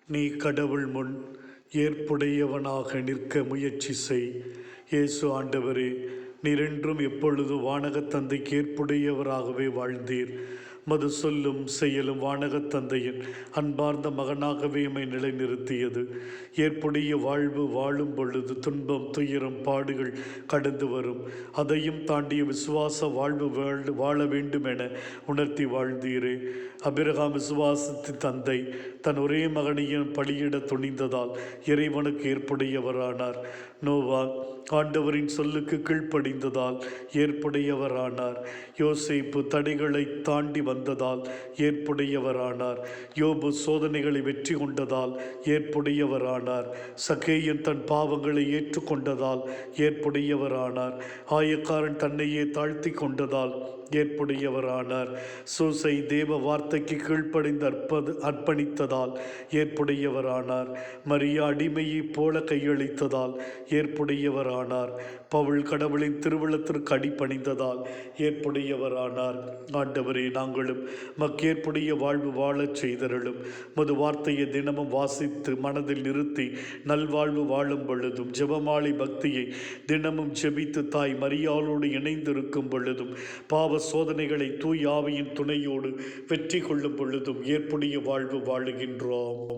நீ கடவுள் முன் ஏற்புடையவனாக நிற்க முயற்சி செய். இயேசு ஆண்டவரே, நீரென்றும் எப்பொழுது வானகத் தந்தைக்கு ஏற்புடையவராகவே வாழ்ந்தீர். மது சொல்லும் செயலும் வானகத் தந்தையின் அன்பார்ந்த மகனாகவே எம்மை நிலைநிறுத்தியது. ஏற்புடைய வாழ்வு வாழும் பொழுது துன்பம், துயரம், பாடுகள் கடந்து வரும். அதையும் தாண்டிய விசுவாச வாழ்வு வாழ வேண்டும் என உணர்த்தி வாழ்ந்தீரே. அபிரகாம் விசுவாசத்தின் தந்தை தன் ஒரே மகனையும் பலியிட துணிந்ததால் இறைவனுக்கு ஏற்புடையவரானார். நோவா ஆண்டவரின் சொல்லுக்கு கீழ்ப்படிந்ததால் ஏற்புடையவரானார். யோசேப்பு தடைகளை தாண்டி வந்ததால் ஏற்புடையவரானார். யோபு சோதனைகளை வெற்றி கொண்டதால் ஏற்புடையவரானார். சகேயன் தன் பாவங்களை ஏற்றுக்கொண்டதால் ஏற்புடையவரானார். ஆயக்காரன் தன்னையே தாழ்த்தி கொண்டதால் ஏற்புடையவரானார். சூசை தேவ வார்த்தைக்கு கீழ்ப்படிந்து அர்ப்பணித்ததால் ஏற்புடையவரானார். மரியா அடிமையைப் போல கையளித்ததால் ஏற்புடையவரானார். பவுல் கடவுளின் திருவுளத்திற்கு அடிபணிந்ததால் ஏற்புடையவரானார். ஆண்டவரே, நாங்களும் மக்கேற்புடைய வாழ்வு வாழச் செய்தருளும். மது வார்த்தையை தினமும் வாசித்து மனதில் நிறுத்தி நல்வாழ்வு வாழும் பொழுதும், ஜெபமாலை பக்தியை தினமும் ஜெபித்து தாய் மரியாளோடு இணைந்திருக்கும் பொழுதும், பாவ சோதனைகளை தூய் ஆவியின் துணையோடு வெற்றி கொள்ளும் பொழுதும் ஏற்புடைய வாழ்வு வாழுகின்றோம்.